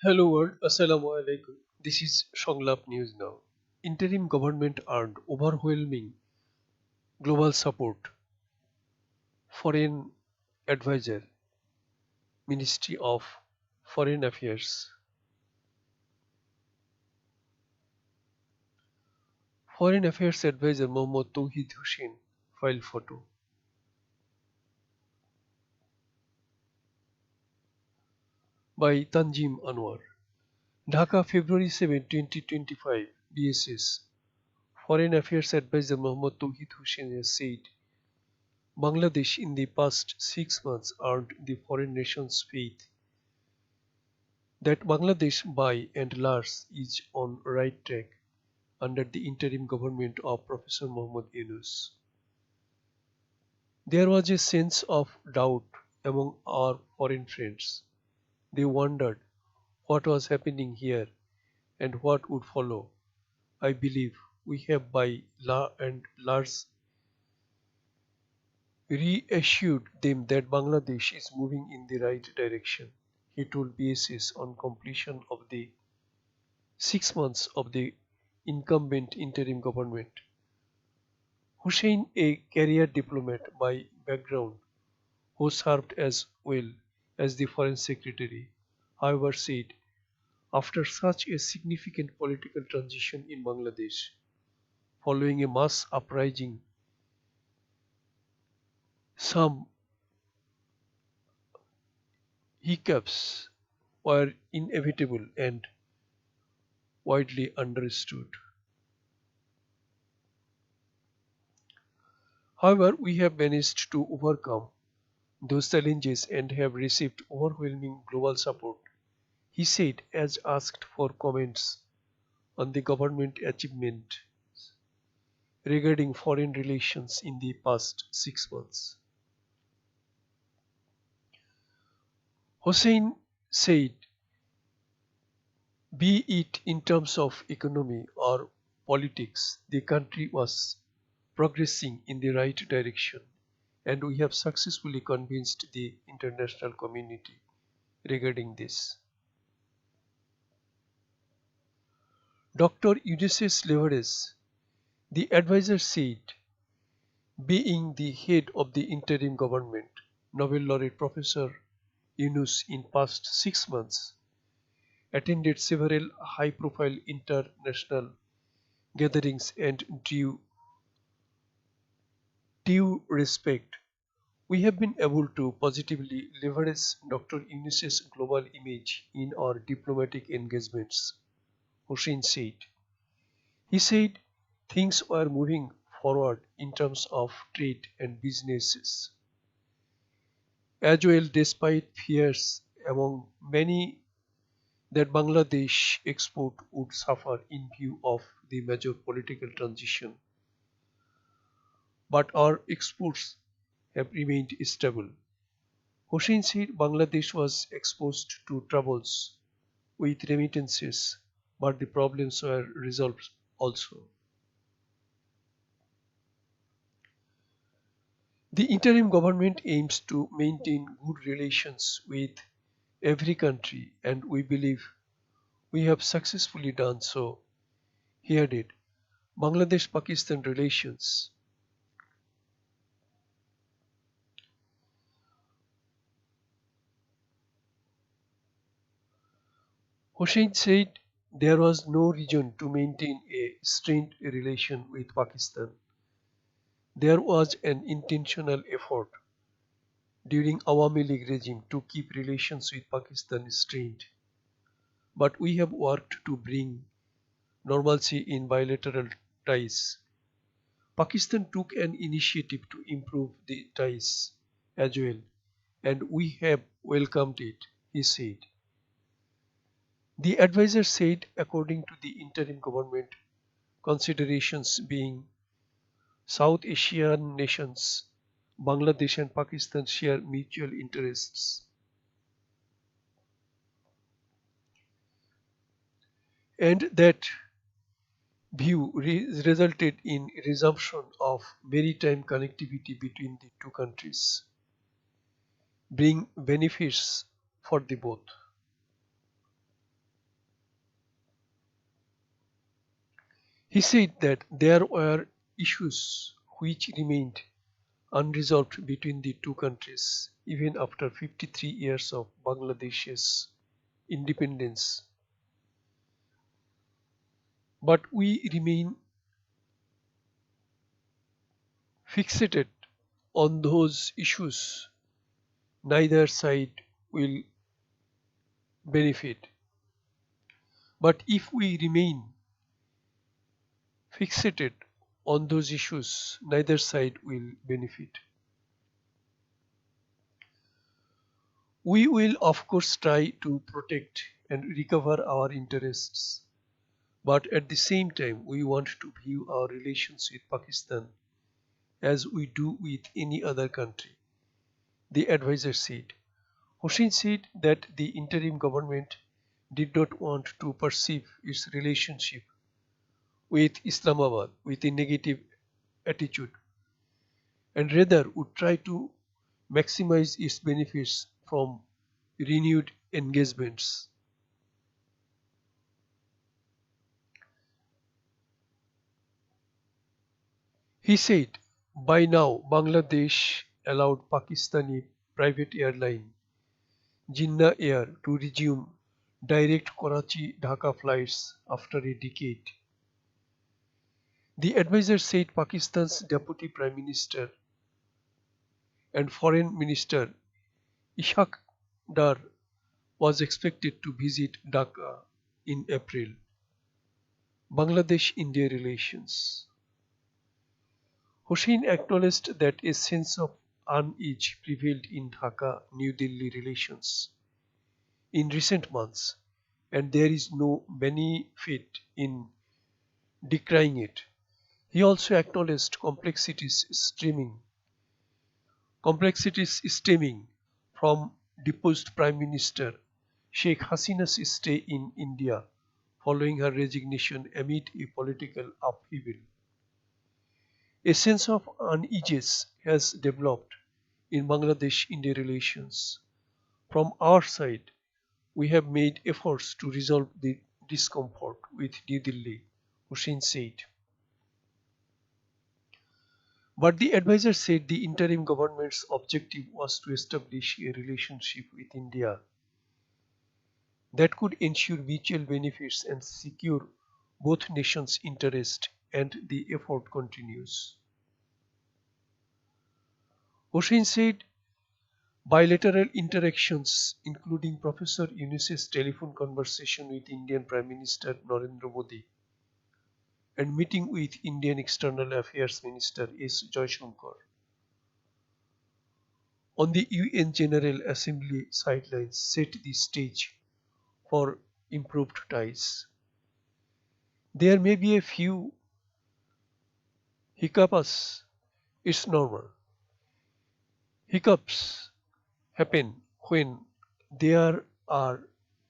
Hello world, Assalamu alaikum. This is Songlap News Now. Interim government earned overwhelming global support. Foreign Advisor, Ministry of Foreign Affairs. Foreign Affairs Advisor Muhammad Touhid Hossain file photo by Tanzim Anwar. Dhaka, February 7, 2025. BSS. Foreign Affairs Advisor Muhammad Touhid Hossain has said Bangladesh in the past 6 months earned the foreign nation's faith that Bangladesh by and large is on right track under the interim government of Professor Muhammad Yunus. There was a sense of doubt among our foreign friends. They wondered what was happening here and what would follow. I believe we have by and large reassured them that Bangladesh is moving in the right direction, he told BSS on completion of the 6 months of the incumbent interim government. Hussein, a career diplomat by background who served as well as the foreign secretary, however said, after such a significant political transition in Bangladesh, following a mass uprising, some hiccups were inevitable and widely understood. However, we have managed to overcome those challenges and have received overwhelming global support, he said as asked for comments on the government achievements regarding foreign relations in the past 6 months. Hossain said, be it in terms of economy or politics, the country was progressing in the right direction, and we have successfully convinced the international community regarding this. Dr. Ulysses Leveres, the advisor said, being the head of the interim government, Nobel laureate Professor Yunus in past 6 months attended several high-profile international gatherings and due respect. We have been able to positively leverage Dr. Yunus's global image in our diplomatic engagements, Hussein said. He said things were moving forward in terms of trade and businesses as well despite fears among many that Bangladesh export would suffer in view of the major political transition. But our exports have remained stable. Hossein said Bangladesh was exposed to troubles with remittances, but the problems were resolved also. The interim government aims to maintain good relations with every country, and we believe we have successfully done so. He added, Bangladesh Pakistan relations. Hossein said there was no reason to maintain a strained relation with Pakistan. There was an intentional effort during Awami League regime to keep relations with Pakistan strained. But we have worked to bring normalcy in bilateral ties. Pakistan took an initiative to improve the ties as well, and we have welcomed it, he said. The advisor said, according to the interim government, considerations being South Asian nations, Bangladesh and Pakistan share mutual interests, and that view resulted in resumption of maritime connectivity between the two countries, bring benefits for the both. He said that there were issues which remained unresolved between the two countries even after 53 years of Bangladesh's independence. But we remain fixated on those issues. Neither side will benefit. But if we remain fixated on those issues, neither side will benefit. We will, of course, try to protect and recover our interests, but at the same time, we want to view our relations with Pakistan as we do with any other country, the advisor said. Hossain said that the interim government did not want to perceive its relationship with Islamabad with a negative attitude and rather would try to maximize its benefits from renewed engagements. He said, by now Bangladesh allowed Pakistani private airline Jinnah Air to resume direct Karachi-Dhaka flights after a decade. The advisor said Pakistan's Deputy Prime Minister and Foreign Minister Ishaq Dar was expected to visit Dhaka in April. Bangladesh-India relations. Hossain acknowledged that a sense of unease prevailed in Dhaka-New Delhi relations in recent months, and there is no benefit in decrying it. He also acknowledged complexities stemming from deposed Prime Minister Sheikh Hasina's stay in India following her resignation amid a political upheaval. A sense of unease has developed in Bangladesh-India relations. From our side, we have made efforts to resolve the discomfort with New Delhi, Hossain said. But the advisor said the interim government's objective was to establish a relationship with India that could ensure mutual benefits and secure both nations' interests, and the effort continues. Hossain said bilateral interactions, including Professor Yunus's telephone conversation with Indian Prime Minister Narendra Modi and meeting with Indian External Affairs Minister S. Jaishankar on the UN General Assembly sidelines, set the stage for improved ties. There may be a few hiccups, it's normal. Hiccups happen when there are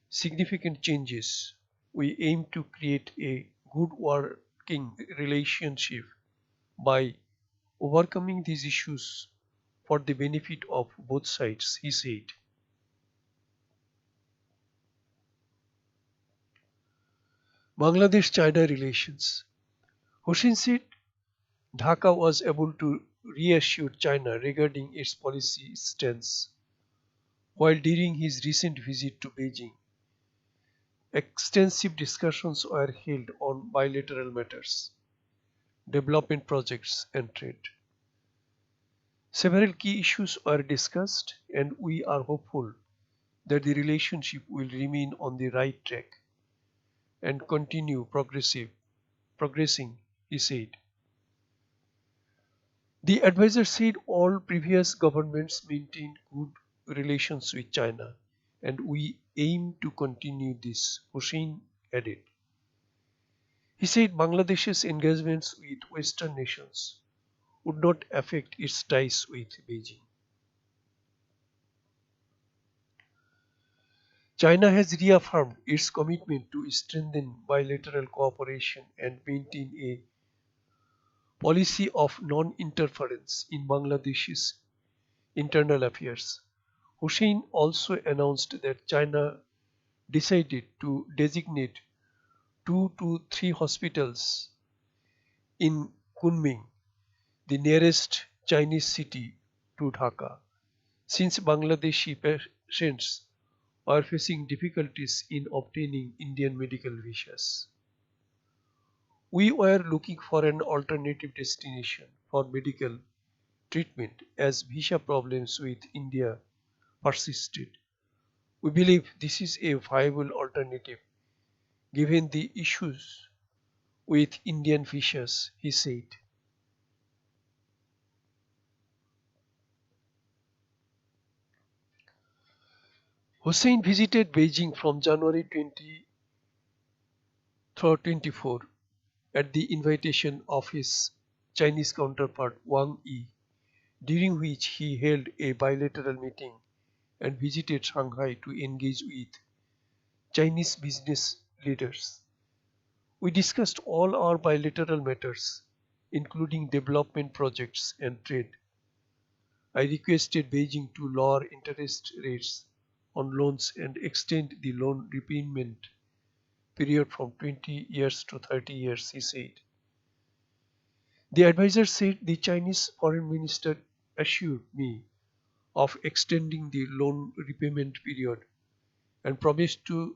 significant changes. We aim to create a good working relationship by overcoming these issues for the benefit of both sides, he said. Bangladesh-China relations. Hossain said Dhaka was able to reassure China regarding its policy stance, while during his recent visit to Beijing, extensive discussions were held on bilateral matters, development projects, and trade. Several key issues were discussed, and we are hopeful that the relationship will remain on the right track and continue progressing, he said. The advisor said all previous governments maintained good relations with China, and we aim to continue this, Hossain added. He said Bangladesh's engagements with Western nations would not affect its ties with Beijing. China has reaffirmed its commitment to strengthen bilateral cooperation and maintain a policy of non-interference in Bangladesh's internal affairs. Hossain also announced that China decided to designate 2 to 3 hospitals in Kunming, the nearest Chinese city to Dhaka, since Bangladeshi patients are facing difficulties in obtaining Indian medical visas. We were looking for an alternative destination for medical treatment as visa problems with India persisted. We believe this is a viable alternative given the issues with Indian visas, he said. Hossain visited Beijing from January 2024 at the invitation of his Chinese counterpart Wang Yi, during which he held a bilateral meeting and visited Shanghai to engage with Chinese business leaders. We discussed all our bilateral matters, including development projects and trade. I requested Beijing to lower interest rates on loans and extend the loan repayment period from 20 years to 30 years, he said. The advisor said the Chinese foreign minister assured me of extending the loan repayment period and promised to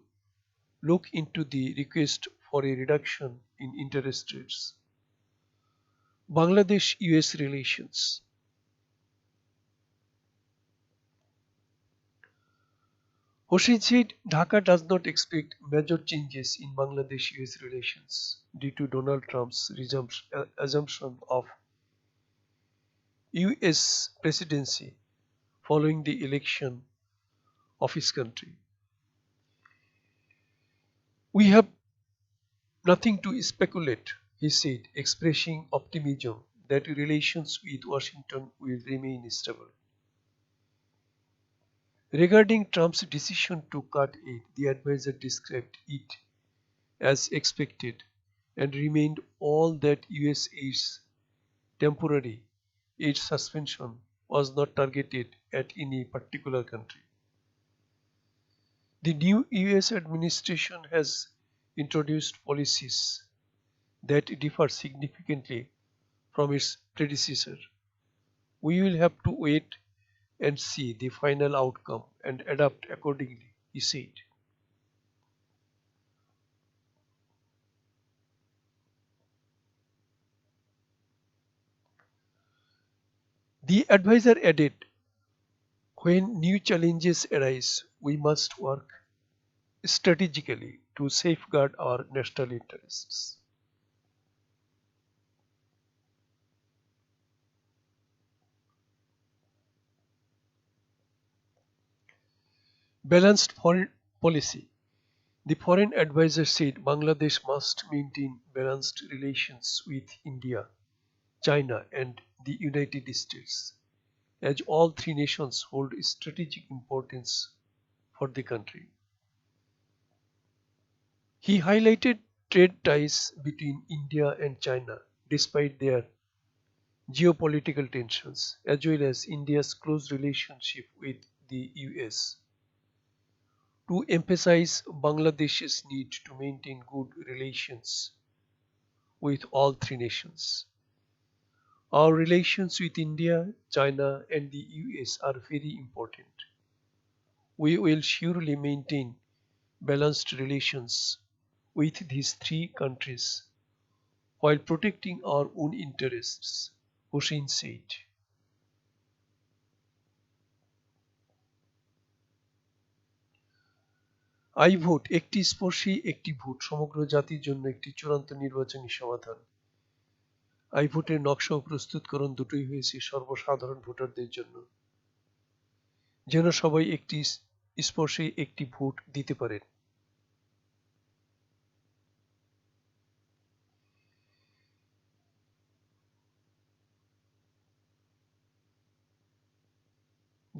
look into the request for a reduction in interest rates. Bangladesh-US relations. Hossain said Dhaka does not expect major changes in Bangladesh-US relations due to Donald Trump's assumption of US presidency following the election of his country. We have nothing to speculate, he said, expressing optimism that relations with Washington will remain stable. Regarding Trump's decision to cut aid, the advisor described it as expected and remained all that US aid's temporary aid suspension was not targeted at any particular country. The new US administration has introduced policies that differ significantly from its predecessor. We will have to wait and see the final outcome and adapt accordingly, he said. The advisor added, when new challenges arise, we must work strategically to safeguard our national interests. Balanced foreign policy. The foreign advisor said Bangladesh must maintain balanced relations with India, China, and the United States, as all three nations hold strategic importance for the country. He highlighted trade ties between India and China, despite their geopolitical tensions, as well as India's close relationship with the US, to emphasize Bangladesh's need to maintain good relations with all three nations. Our relations with India, China, and the US are very important. We will surely maintain balanced relations with these three countries while protecting our own interests, Hossain said. I vote একটি স্পর্শী একটি vote সমগ্র জাতির জন্য একটি চূড়ান্ত নির্বাচনী সমাধান। I ভোটের নকশা ও প্রস্তুতকরণ দুটোই হয়েছে সর্বসাধারণ ভোটারদের জন্য, যেন সবাই একটি স্পর্শে একটি ভোট দিতে পারেন।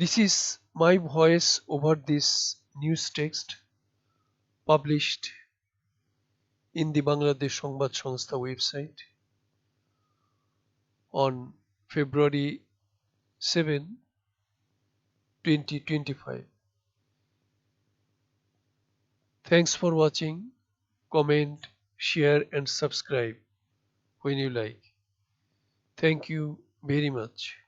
This is my voice over this news text published in the Bangladesh সংবাদ সংস্থা website on February 7, 2025. Thanks for watching. Comment, share and subscribe. when you like. Thank you very much.